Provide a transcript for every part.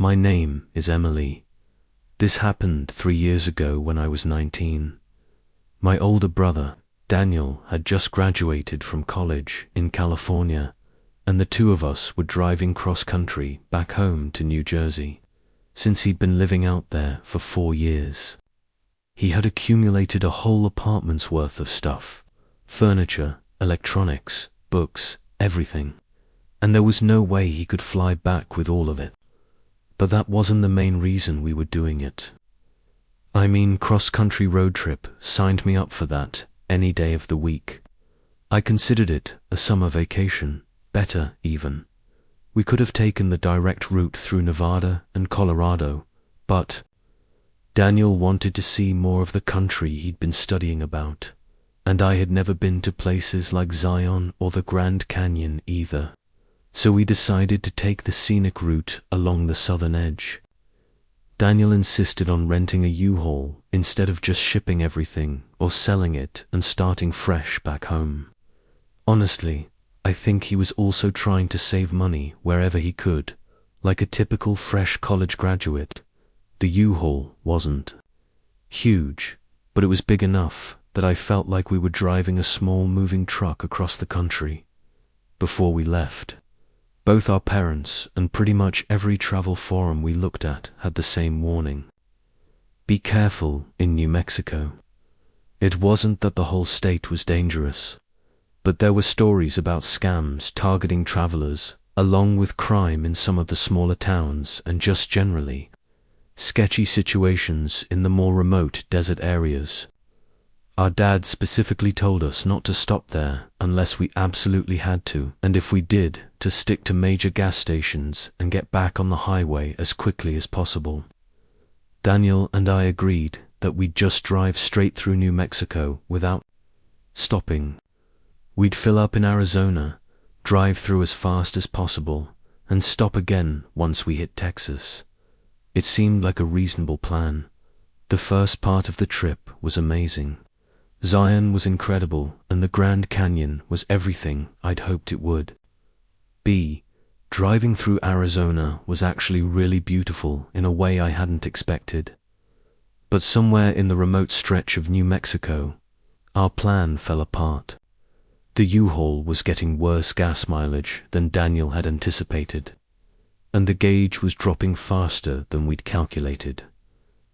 My name is Emily. This happened 3 years ago when I was 19. My older brother, Daniel, had just graduated from college in California, and the two of us were driving cross-country back home to New Jersey, since he'd been living out there for 4 years. He had accumulated a whole apartment's worth of stuff, furniture, electronics, books, everything, and there was no way he could fly back with all of it. But that wasn't the main reason we were doing it. I mean, cross-country road trip signed me up for that any day of the week. I considered it a summer vacation, better even. We could have taken the direct route through Nevada and Colorado, but Daniel wanted to see more of the country he'd been studying about, and I had never been to places like Zion or the Grand Canyon either. So we decided to take the scenic route along the southern edge. Daniel insisted on renting a U-Haul instead of just shipping everything or selling it and starting fresh back home. Honestly, I think he was also trying to save money wherever he could, like a typical fresh college graduate. The U-Haul wasn't huge, but it was big enough that I felt like we were driving a small moving truck across the country. Before we left, both our parents and pretty much every travel forum we looked at had the same warning. Be careful in New Mexico. It wasn't that the whole state was dangerous, but there were stories about scams targeting travelers, along with crime in some of the smaller towns and just generally sketchy situations in the more remote desert areas. Our dad specifically told us not to stop there unless we absolutely had to, and if we did, to stick to major gas stations and get back on the highway as quickly as possible. Daniel and I agreed that we'd just drive straight through New Mexico without stopping. We'd fill up in Arizona, drive through as fast as possible, and stop again once we hit Texas. It seemed like a reasonable plan. The first part of the trip was amazing. Zion was incredible, and the Grand Canyon was everything I'd hoped it would be. Driving through Arizona was actually really beautiful in a way I hadn't expected. But somewhere in the remote stretch of New Mexico, our plan fell apart. The U-Haul was getting worse gas mileage than Daniel had anticipated, and the gauge was dropping faster than we'd calculated.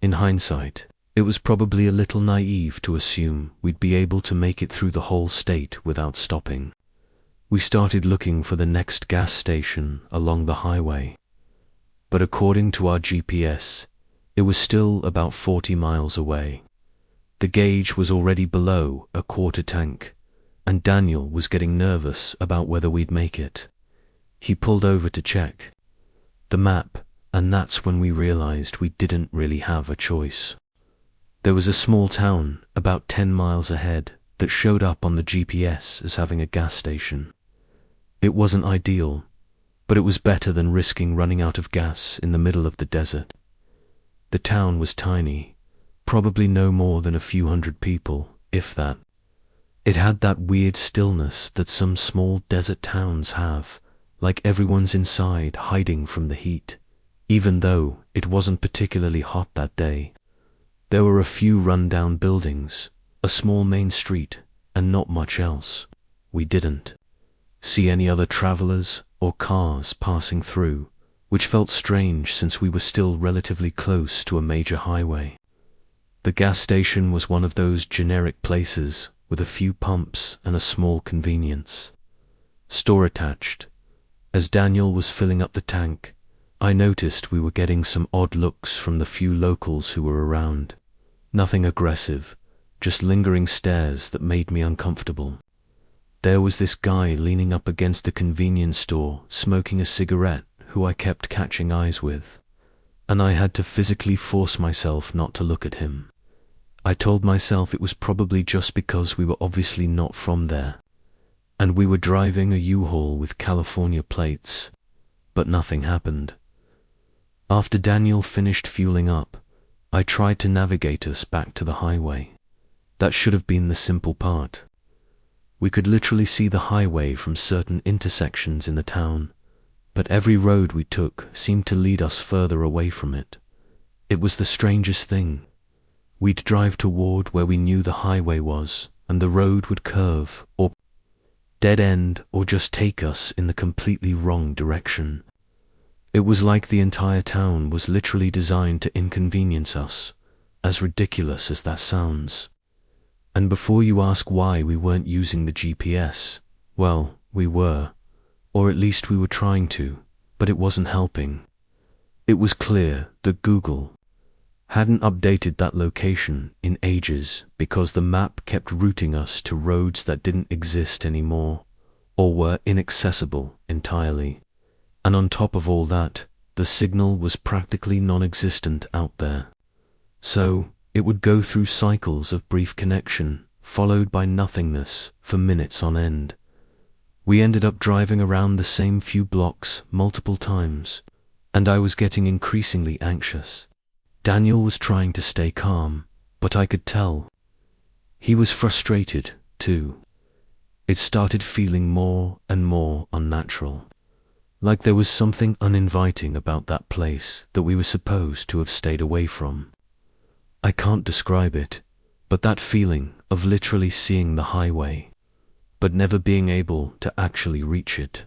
In hindsight, it was probably a little naive to assume we'd be able to make it through the whole state without stopping. We started looking for the next gas station along the highway, but according to our GPS, it was still about 40 miles away. The gauge was already below a quarter tank, and Daniel was getting nervous about whether we'd make it. He pulled over to check the map, and that's when we realized we didn't really have a choice. There was a small town about 10 miles ahead that showed up on the GPS as having a gas station. It wasn't ideal, but it was better than risking running out of gas in the middle of the desert. The town was tiny, probably no more than a few hundred people, if that. It had that weird stillness that some small desert towns have, like everyone's inside hiding from the heat, even though it wasn't particularly hot that day. There were a few run-down buildings, a small main street, and not much else. We didn't see any other travelers or cars passing through, which felt strange since we were still relatively close to a major highway. The gas station was one of those generic places with a few pumps and a small convenience store attached. As Daniel was filling up the tank, I noticed we were getting some odd looks from the few locals who were around. Nothing aggressive, just lingering stares that made me uncomfortable. There was this guy leaning up against the convenience store smoking a cigarette who I kept catching eyes with, and I had to physically force myself not to look at him. I told myself it was probably just because we were obviously not from there, and we were driving a U-Haul with California plates, but nothing happened. After Daniel finished fueling up, I tried to navigate us back to the highway. That should have been the simple part. We could literally see the highway from certain intersections in the town, but every road we took seemed to lead us further away from it. It was the strangest thing. We'd drive toward where we knew the highway was, and the road would curve, or dead end, or just take us in the completely wrong direction. It was like the entire town was literally designed to inconvenience us, as ridiculous as that sounds. And before you ask why we weren't using the GPS, well, we were, or at least we were trying to, but it wasn't helping. It was clear that Google hadn't updated that location in ages because the map kept routing us to roads that didn't exist anymore, or were inaccessible entirely. And on top of all that, the signal was practically non-existent out there. So, it would go through cycles of brief connection, followed by nothingness for minutes on end. We ended up driving around the same few blocks multiple times, and I was getting increasingly anxious. Daniel was trying to stay calm, but I could tell he was frustrated too. It started feeling more and more unnatural, like there was something uninviting about that place that we were supposed to have stayed away from. I can't describe it, but that feeling of literally seeing the highway, but never being able to actually reach it,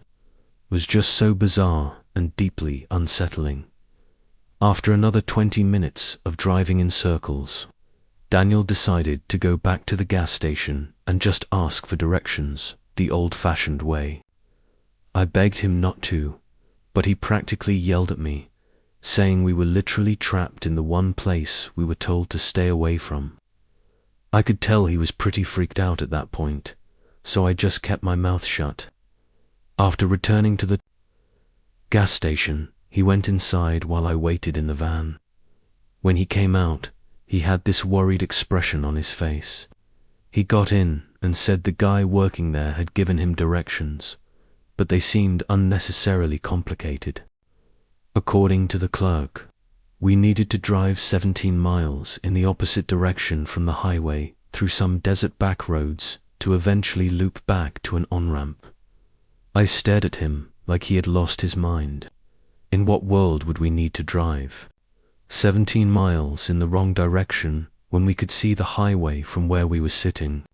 was just so bizarre and deeply unsettling. After another 20 minutes of driving in circles, Daniel decided to go back to the gas station and just ask for directions the old-fashioned way. I begged him not to, but he practically yelled at me, saying we were literally trapped in the one place we were told to stay away from. I could tell he was pretty freaked out at that point, so I just kept my mouth shut. After returning to the gas station, he went inside while I waited in the van. When he came out, he had this worried expression on his face. He got in and said the guy working there had given him directions, but they seemed unnecessarily complicated. According to the clerk, we needed to drive 17 miles in the opposite direction from the highway through some desert back roads to eventually loop back to an on-ramp. I stared at him like he had lost his mind. In what world would we need to drive 17 miles in the wrong direction when we could see the highway from where we were sitting?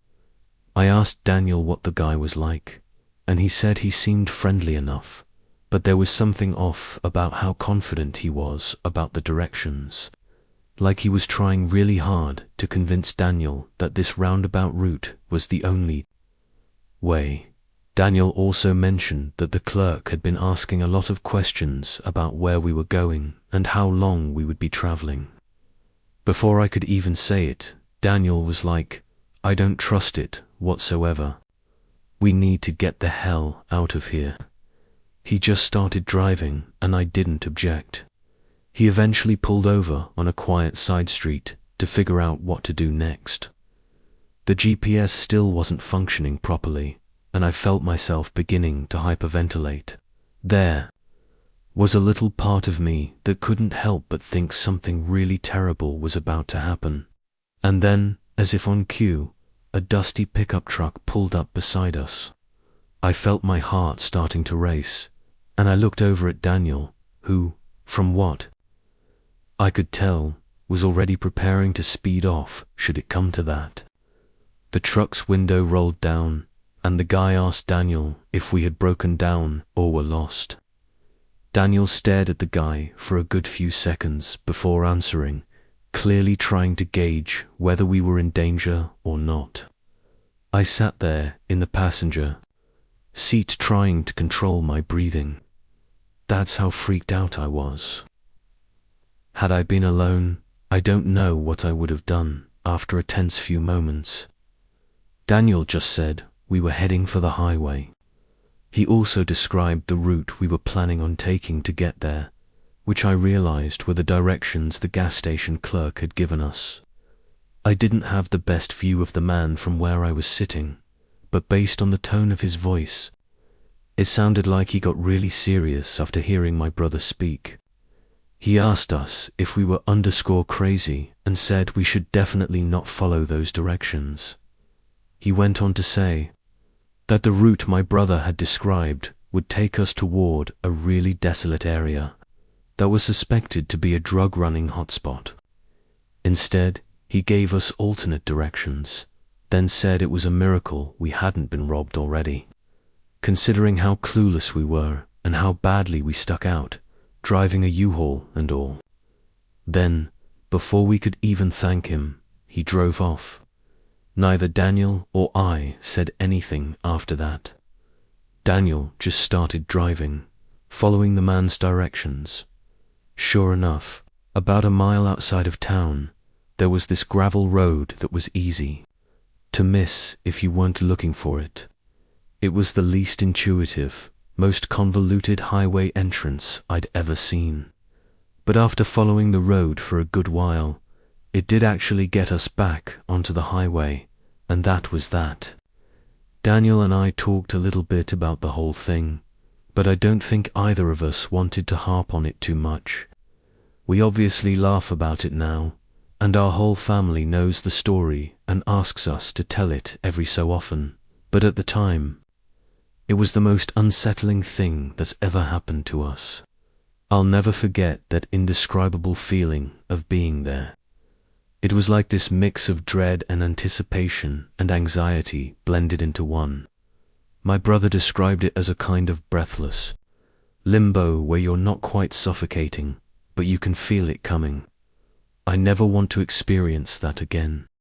I asked Daniel what the guy was like, and he said he seemed friendly enough, but there was something off about how confident he was about the directions, like he was trying really hard to convince Daniel that this roundabout route was the only way. Daniel also mentioned that the clerk had been asking a lot of questions about where we were going and how long we would be traveling. Before I could even say it, Daniel was like, "I don't trust it whatsoever. We need to get the hell out of here." He just started driving and I didn't object. He eventually pulled over on a quiet side street to figure out what to do next. The GPS still wasn't functioning properly, and I felt myself beginning to hyperventilate. There was a little part of me that couldn't help but think something really terrible was about to happen. And then, as if on cue, a dusty pickup truck pulled up beside us. I felt my heart starting to race, and I looked over at Daniel, who, from what I could tell, was already preparing to speed off should it come to that. The truck's window rolled down, and the guy asked Daniel if we had broken down or were lost. Daniel stared at the guy for a good few seconds before answering, clearly trying to gauge whether we were in danger or not. I sat there in the passenger seat trying to control my breathing. That's how freaked out I was. Had I been alone, I don't know what I would have done after a tense few moments. Daniel just said we were heading for the highway. He also described the route we were planning on taking to get there, which I realized were the directions the gas station clerk had given us. I didn't have the best view of the man from where I was sitting, but based on the tone of his voice, it sounded like he got really serious after hearing my brother speak. He asked us if we were _crazy and said we should definitely not follow those directions. He went on to say that the route my brother had described would take us toward a really desolate area that was suspected to be a drug-running hotspot. Instead, he gave us alternate directions, then said it was a miracle we hadn't been robbed already. Considering how clueless we were and how badly we stuck out, driving a U-Haul and all. Then, before we could even thank him, he drove off. Neither Daniel or I said anything after that. Daniel just started driving, following the man's directions. Sure enough, about a mile outside of town, there was this gravel road that was easy to miss if you weren't looking for it. It was the least intuitive, most convoluted highway entrance I'd ever seen. But after following the road for a good while, it did actually get us back onto the highway, and that was that. Daniel and I talked a little bit about the whole thing, but I don't think either of us wanted to harp on it too much. We obviously laugh about it now, and our whole family knows the story and asks us to tell it every so often, but at the time, it was the most unsettling thing that's ever happened to us. I'll never forget that indescribable feeling of being there. It was like this mix of dread and anticipation and anxiety blended into one. My brother described it as a kind of breathless limbo where you're not quite suffocating, but you can feel it coming. I never want to experience that again.